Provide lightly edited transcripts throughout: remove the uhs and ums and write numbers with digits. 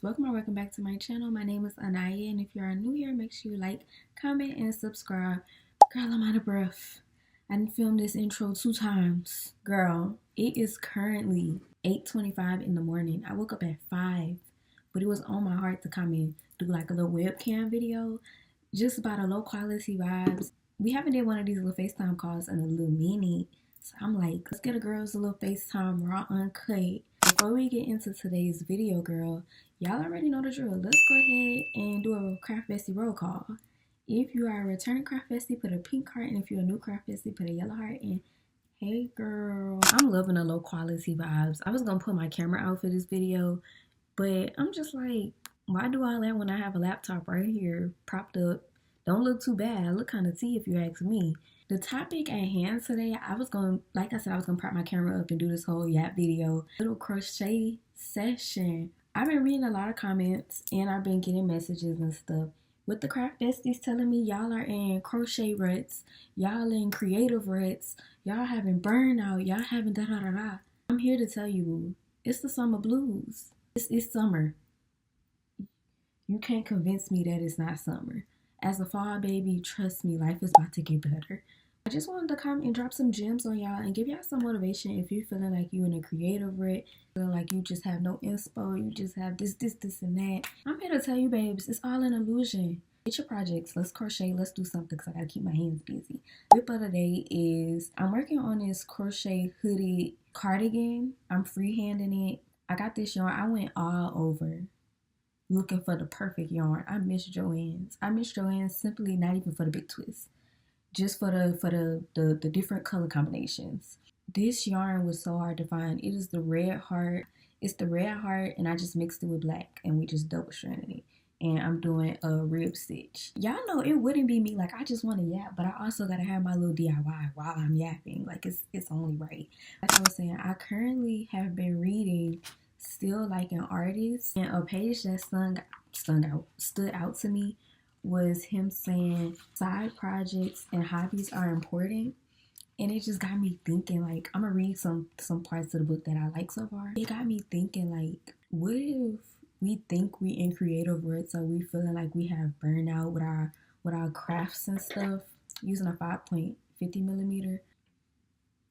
welcome or welcome back to my channel. My name is Anaya, and if you are new here, make sure you like, comment, and subscribe. Girl, I'm out of breath. I didn't film this intro 2 times. Girl, it is currently 8:25 in the morning. I woke up at 5, but it was on my heart to come and do like a little webcam video, just about a low quality vibes. We haven't did one of these little FaceTime calls in a little minute, so I'm like, let's get a girls a little FaceTime raw uncut. Before we get into today's video, girl, y'all already know the drill. Let's go ahead and do a Craft Bestie roll call. If you are a return Craft Bestie, put a pink heart, and if you're a new Craft Bestie, put a yellow heart. And hey, girl, I'm loving the low quality vibes. I was gonna put my camera out for this video, but I'm just like, why do all that when I have a laptop right here propped up? Don't look too bad. I look kind of tea if you ask me. The topic at hand today, I was gonna prop my camera up and do this whole yap video, little crochet session. I've been reading a lot of comments and I've been getting messages and stuff with the Craft Besties telling me y'all are in crochet ruts, y'all in creative ruts, y'all having burnout, y'all having da da da da. I'm here to tell you, boo, it's the summer blues. It's summer. You can't convince me that it's not summer. As a fall baby, trust me, life is about to get better. I just wanted to come and drop some gems on y'all and give y'all some motivation if you're feeling like you in a creative rut, feeling like you just have no inspo, you just have this, and that. I'm here to tell you, babes, it's all an illusion. Get your projects, let's crochet, let's do something because I gotta keep my hands busy. Tip of the day is I'm working on this crochet hooded cardigan. I'm freehanding it. I got this yarn. I went all over looking for the perfect yarn. I miss Joann's. I miss Joann's simply not even for the big twist, just for the different color combinations. This yarn was so hard to find. It is the red heart. It's the red heart, and I just mixed it with black, and we just double stranded it. And I'm doing a rib stitch. Y'all know it wouldn't be me. Like, I just want to yap, but I also gotta have my little DIY while I'm yapping. Like, it's only right. Like I was saying, I currently have been reading Still Like an Artist, and a page that stood out to me was him saying side projects and hobbies are important. And it just got me thinking, like, I'm gonna read some parts of the book that I like so far. It got me thinking, like, what if we think we in creative ruts, or we feeling like we have burnout with our crafts and stuff, using a 5.50 millimeter?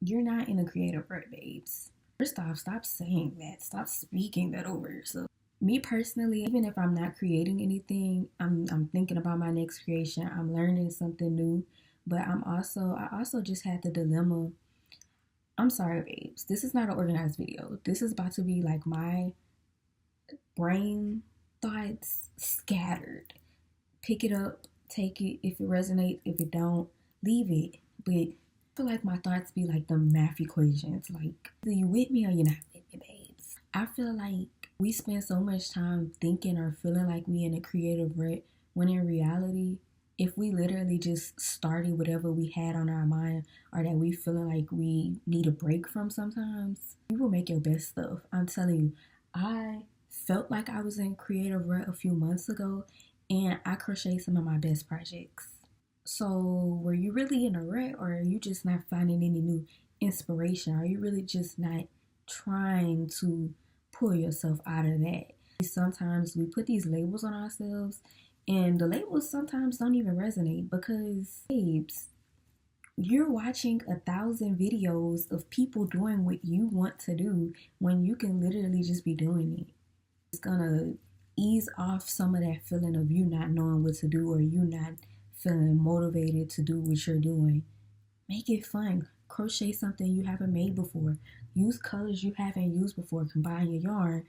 You're not in a creative rut, babes. First off, stop saying that. Stop speaking that over yourself. Me personally, even if I'm not creating anything, I'm thinking about my next creation. I'm learning something new, but I also just had the dilemma. I'm sorry, babes. This is not an organized video. This is about to be like my brain thoughts scattered. Pick it up, take it. If it resonates, if it don't, leave it. But I feel like my thoughts be like the math equations. Like, are you with me or you're not with me, babes? I feel like we spend so much time thinking or feeling like we in a creative rut, when in reality, if we literally just started whatever we had on our mind, or that we feeling like we need a break from sometimes, you will make your best stuff. I'm telling you, I felt like I was in creative rut a few months ago, and I crocheted some of my best projects. So were you really in a rut, or are you just not finding any new inspiration? Are you really just not trying to pull yourself out of that? Sometimes we put these labels on ourselves, and the labels sometimes don't even resonate, because, babes, you're watching 1,000 videos of people doing what you want to do when you can literally just be doing it. It's gonna ease off some of that feeling of you not knowing what to do, or you not feeling motivated to do what you're doing. Make it fun. Crochet something you haven't made before. Use colors you haven't used before. Combine your yarn.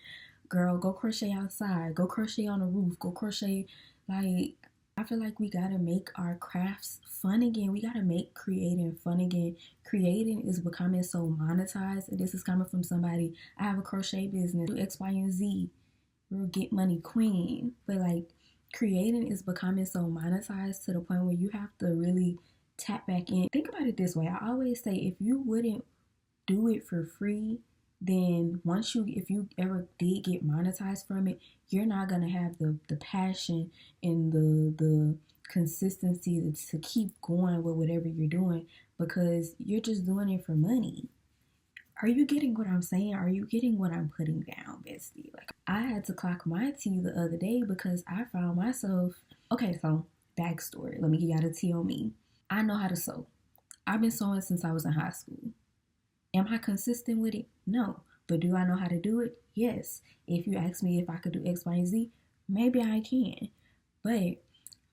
Girl, go crochet outside. Go crochet on the roof. Go crochet. Like, I feel like we gotta make our crafts fun again. We gotta make creating fun again. Creating is becoming so monetized. And this is coming from somebody. I have a crochet business. Do X, Y, and Z. Real get money queen. But like, creating is becoming so monetized to the point where you have to really tap back in. Think about it this way. I always say, if you wouldn't do it for free, then if you ever did get monetized from it, you're not gonna have the passion and the consistency to keep going with whatever you're doing, because you're just doing it for money. Are you getting what I'm saying? Are you getting what I'm putting down, bestie? Like, I had to clock my tea the other day because I found myself, okay, so backstory. Let me give y'all the tea on me. I know how to sew. I've been sewing since I was in high school. Am I consistent with it? No. But do I know how to do it? Yes. If you ask me if I could do X, Y, and Z, maybe I can. But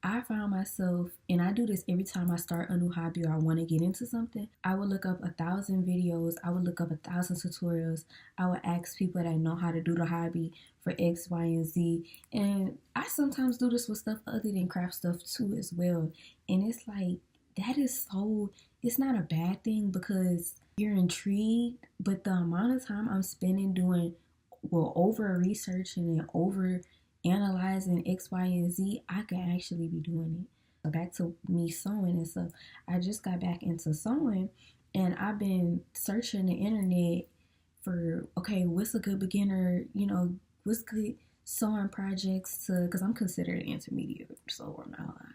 I found myself, and I do this every time I start a new hobby or I want to get into something, I would look up 1,000 videos, I would look up 1,000 tutorials, I would ask people that know how to do the hobby for X, Y, and Z. And I sometimes do this with stuff other than craft stuff too as well. And it's like, that is so, it's not a bad thing because you're intrigued, but the amount of time I'm spending doing, well, over researching and over analyzing X, Y, and Z, I could actually be doing it. So back to me sewing and stuff. I just got back into sewing and I've been searching the internet for, okay, what's a good beginner, what's good sewing projects to, because I'm considered an intermediate, so I'm not lying.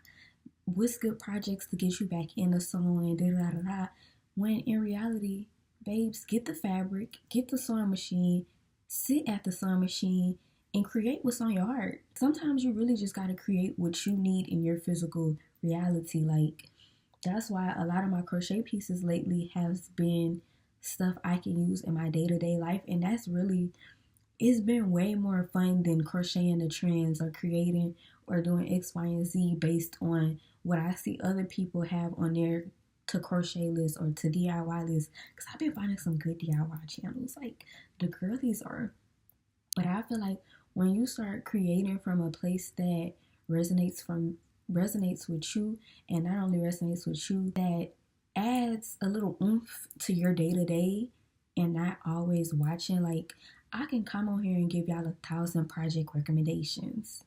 What's good projects to get you back into sewing, da-da-da-da. When in reality, babes, get the fabric, get the sewing machine, sit at the sewing machine, and create what's on your heart. Sometimes you really just gotta create what you need in your physical reality. Like, that's why a lot of my crochet pieces lately has been stuff I can use in my day-to-day life. And that's really, it's been way more fun than crocheting the trends or creating or doing X, Y, and Z based on what I see other people have on their to crochet list or to DIY list. Because I've been finding some good DIY channels. Like, the girlies are. But I feel like when you start creating from a place that resonates with you, and not only resonates with you, that adds a little oomph to your day-to-day, and not always watching, like, I can come on here and give y'all 1,000 project recommendations,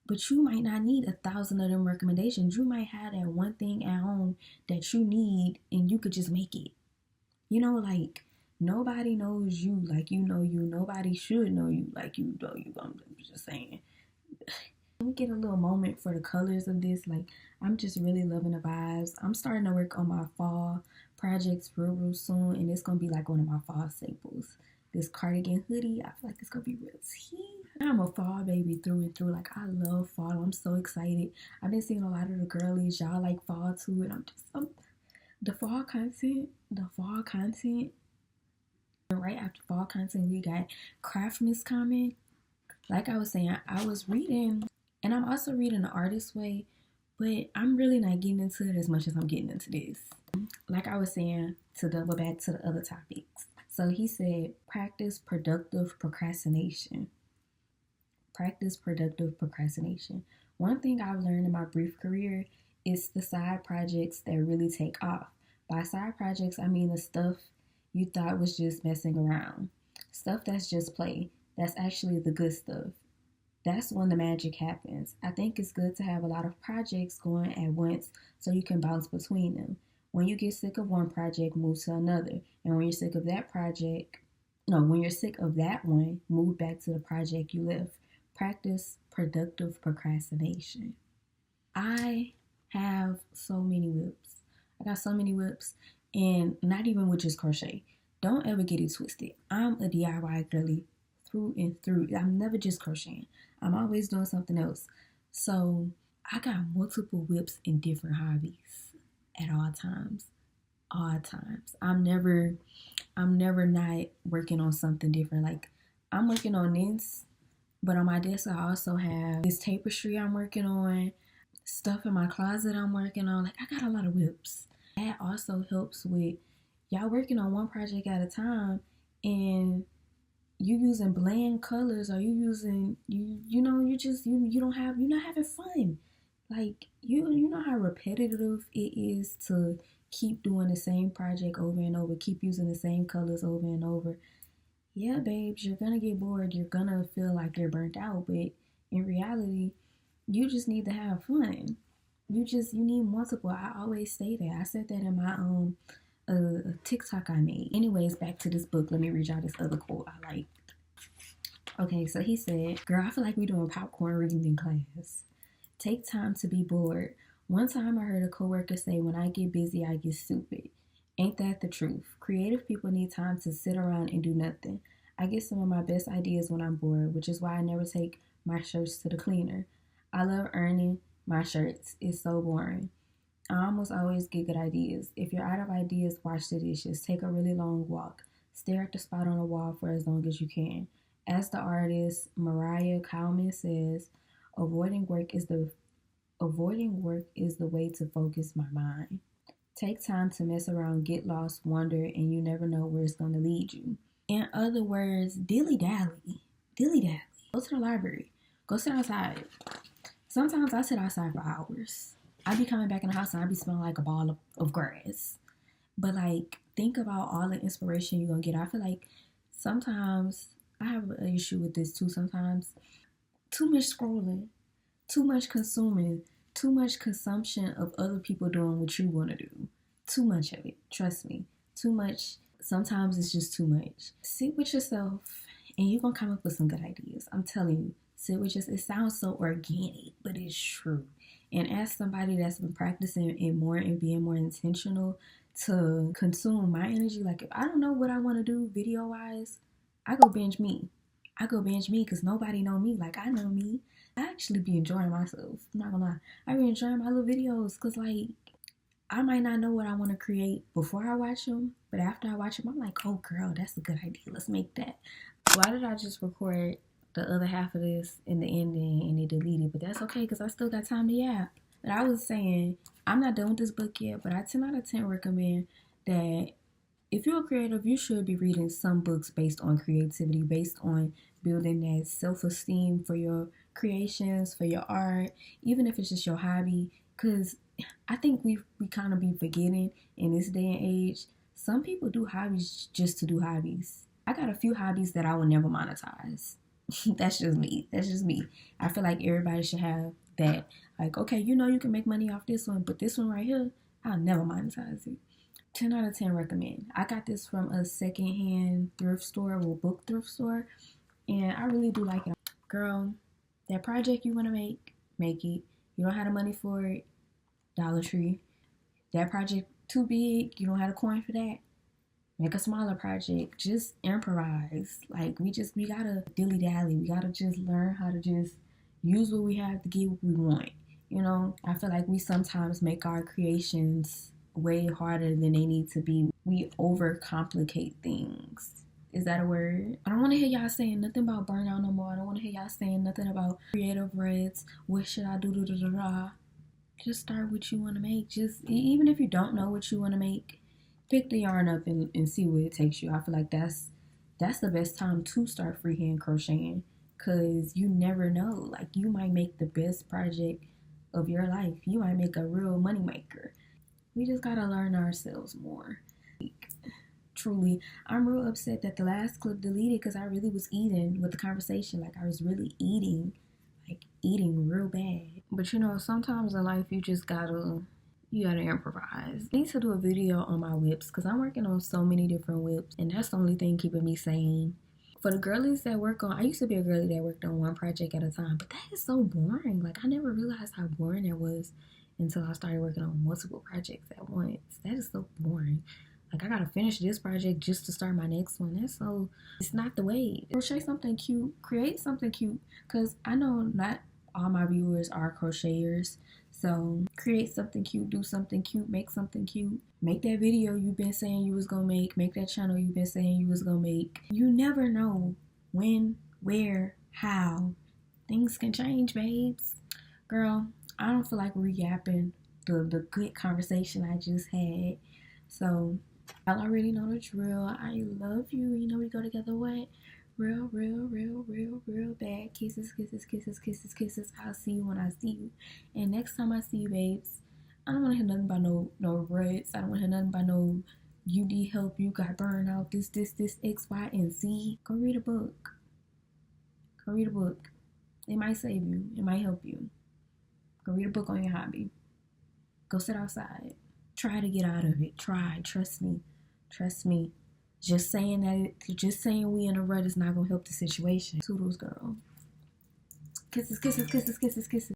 but you might not need 1,000 of them recommendations. You might have that one thing at home that you need and you could just make it. Like, nobody knows you like you know you. Nobody should know you like you know you. I'm just saying. Let me get a little moment for the colors of this. Like, I'm just really loving the vibes. I'm starting to work on my fall projects real soon, and it's gonna be like one of my fall staples. This cardigan hoodie, I feel like it's gonna be real tea. I'm a fall baby through and through. Like, I love fall. I'm so excited. I've been seeing a lot of the girlies, y'all like fall too, and the fall content. Right after fall content, we got Craftmas coming. Like I was saying, I was reading, and I'm also reading The Artist's Way, but I'm really not getting into it as much as I'm getting into this. Like I was saying, to double back to the other topics. So he said, practice productive procrastination. Practice productive procrastination. One thing I've learned in my brief career is the side projects that really take off. By side projects, I mean the stuff you thought was just messing around. Stuff that's just play. That's actually the good stuff. That's when the magic happens. I think it's good to have a lot of projects going at once so you can bounce between them. When you get sick of one project, move to another. And when you're sick of that one, move back to the project you left. Practice productive procrastination. I have so many whips. I got so many whips, and not even with just crochet. Don't ever get it twisted. I'm a DIY girly through and through. I'm never just crocheting. I'm always doing something else. So I got multiple whips in different hobbies at all times. I'm never not working on something different. Like, I'm working on this, but on my desk I also have this tapestry I'm working on, stuff in my closet I'm working on. Like, I got a lot of whips. That also helps with y'all working on one project at a time, and you using bland colors, or you're not having fun. Like, you know how repetitive it is to keep doing the same project over and over, keep using the same colors over and over. Yeah, babes, you're gonna get bored. You're gonna feel like you're burnt out, but in reality, you just need to have fun. You need multiple. I always say that. I said that in my TikTok I made. Anyways, back to this book. Let me read y'all this other quote I liked. Okay, so he said, girl, I feel like we doing popcorn reading in class. Take time to be bored. One time I heard a coworker say, when I get busy, I get stupid. Ain't that the truth? Creative people need time to sit around and do nothing. I get some of my best ideas when I'm bored, which is why I never take my shirts to the cleaner. I love earning my shirts. It's so boring. I almost always get good ideas. If you're out of ideas, wash the dishes, take a really long walk, stare at the spot on the wall for as long as you can. As the artist Mariah Kalman says, avoiding work is the way to focus my mind. Take time to mess around, get lost, wonder, and you never know where it's going to lead you. In other words, dilly dally. Dilly dally. Go to the library. Go sit outside. Sometimes I sit outside for hours. I be coming back in the house and I be smelling like a ball of grass. But like, think about all the inspiration you're going to get. I feel like sometimes, I have an issue with this too sometimes. Too much scrolling, too much consuming, too much consumption of other people doing what you want to do. Too much of it, trust me. Too much. Sometimes it's just too much. Sit with yourself and you're going to come up with some good ideas. I'm telling you, sit with yourself. It sounds so organic, but it's true. And as somebody that's been practicing it more and being more intentional to consume my energy, like if I don't know what I want to do video-wise, I go binge me. Because nobody know me like I know me. I actually be enjoying myself. I'm not gonna lie. I be enjoying my little videos because like I might not know what I want to create before I watch them, but after I watch them, I'm like, oh girl, that's a good idea. Let's make that. Why did I just record the other half of this in the ending and it deleted? But that's okay because I still got time to yap. But I was saying, I'm not done with this book yet, but I 10 out of 10 recommend that if you're a creative, you should be reading some books based on creativity, based on building that self-esteem for your creations, for your art, even if it's just your hobby. Because I think we kind of be forgetting in this day and age, some people do hobbies just to do hobbies. I got a few hobbies that I will never monetize. That's just me. I feel like everybody should have that. Like, okay, you know you can make money off this one, but this one right here, I'll never monetize it. 10 out of 10 recommend. I got this from a secondhand thrift store, or book thrift store, and I really do like it. Girl, that project you want to make it. You don't have the money for it, Dollar Tree. That project too big, you don't have the coin for that, make a smaller project. Just improvise. Like, we gotta dilly dally. We gotta just learn how to just use what we have to get what we want. You know, I feel like we sometimes make our creations way harder than they need to be. We overcomplicate things. Is that a word? I don't want to hear y'all saying nothing about burnout no more. I don't want to hear y'all saying nothing about creative reds. What should I do? Just start what you want to make. Just, even if you don't know what you want to make, pick the yarn up and see where it takes you. I feel like that's the best time to start freehand crocheting, because you never know. Like, you might make the best project of your life. You might make a real moneymaker. We just gotta learn ourselves more. Truly, I'm real upset that the last clip deleted because I really was eating with the conversation. Like, I was really eating real bad. But you know, sometimes in life you just gotta improvise. I need to do a video on my whips because I'm working on so many different whips, and that's the only thing keeping me sane. For the girlies that work on, I used to be a girlie that worked on one project at a time, but that is so boring. Like, I never realized how boring it was until I started working on multiple projects at once. That is so boring. Like, I gotta finish this project just to start my next one. It's not the way. Crochet something cute, create something cute, because I know not all my viewers are crocheters. So create something cute, do something cute, make something cute. Make that video you've been saying you was gonna make that channel you've been saying you was gonna make. You never know when, where, how. Things can change, babes. Girl, I don't feel like recapping the good conversation I just had. So, y'all already know the drill. I love you. You know we go together what? Real bad. Kisses. I'll see you when I see you. And next time I see you, babes, I don't want to hear nothing about no ruts. I don't want to hear nothing about no you need help, you got burned out, this, X, Y, and Z. Go read a book. It might save you. It might help you. Go read a book on your hobby. Go sit outside. Try to get out of it. Trust me. Just saying we in a rut is not gonna help the situation. Toodles, girl. Kisses.